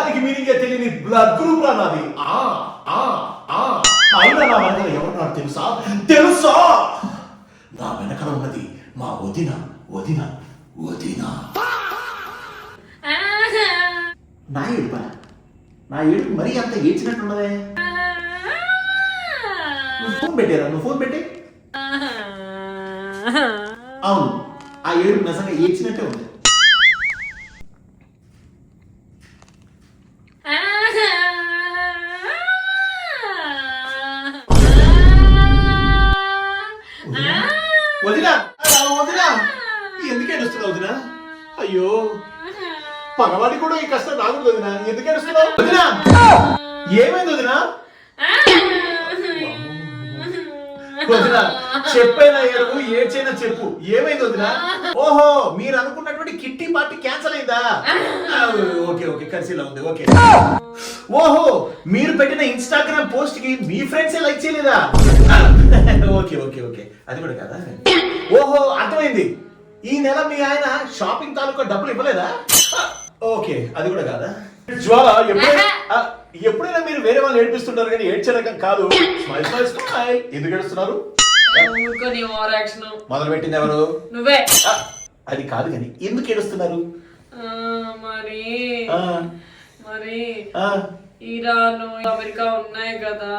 పదానికి మీనింగే తెలియని blood group రా నాది. అయినా నా వెనకాల ఎవరున్నారు తెలుసా? తెలుసా? నా వెనకాల ఉన్నది మా వదిన వదిన వదిన. నా ఏడుపా? నా ఏడుపు మరీ అంత ఏడ్చినట్టున్నదే. నువ్వు ఫోన్ పెట్టారా? నువ్వు ఫోన్ పెట్టే. అవును, ఆ ఏడుపు నిజంగా ఏడ్చినట్టే ఉంది. వదినా వదినా, ఎందుకు ఏడుస్తున్నావు వదినా? అయ్యో, పగవాడి కూడా ఈ కష్టం రాకూడదు వదినా. ఎందుకు ఏడుస్తున్నావు వదినా? ఏమైంది వదినా? వదినా చెప్పైనా ఏడుపు, ఏడ్చైనా చెప్పు. ఏమైంది వదినా? ఓహో, మీరు అనుకున్నటువంటి కిట్టి పార్టీ క్యాన్సిల్ అయిందా? ఓకే ఓకే, కన్సిలా ఉంది. ఓకే. ఓహో, మీరు పెట్టిన ఇన్స్టాగ్రామ్ పోస్ట్ కి మీ ఫ్రెండ్స్ లైక్ చేయలేదా? ఓకే ఓకే ఓకే, అది కూడా కదా. ఓహో, అర్థమైంది. ఈ నెల మీ ఆయన షాపింగ్ తాలూకా డబ్బులు ఇవ్వలేదా? ఓకే, అది కూడా కాదా. జ్వాల, ఎప్పుడైనా మీరు వేరే వాళ్ళు ఏడిపిస్తుంటారు కానీ ఏడ్చే రకం కాదు. Smile smile smile. ఎందుకు ఏడుస్తున్నారు? మొదలు పెట్టింది ఎవరు? నువ్వే. అది కాదు కానీ ఎందుకు ఏడుస్తున్నారు? మరి మరి ఇరాన్ అమెరికా ఉన్నాయి కదా,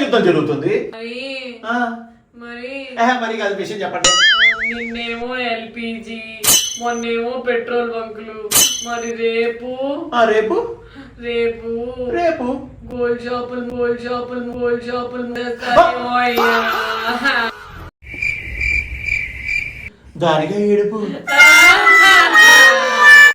యుద్ధం జరుగుతుంది. మరి మరి కాదు, విషయం చెప్పండి. నిన్నేమో ఎల్పిజి, మొన్నేమో పెట్రోల్ బంకులు, మరి రేపు రేపు రేపు రేపు గోల్డ్ షాపులు దానిగా ఏడుపు.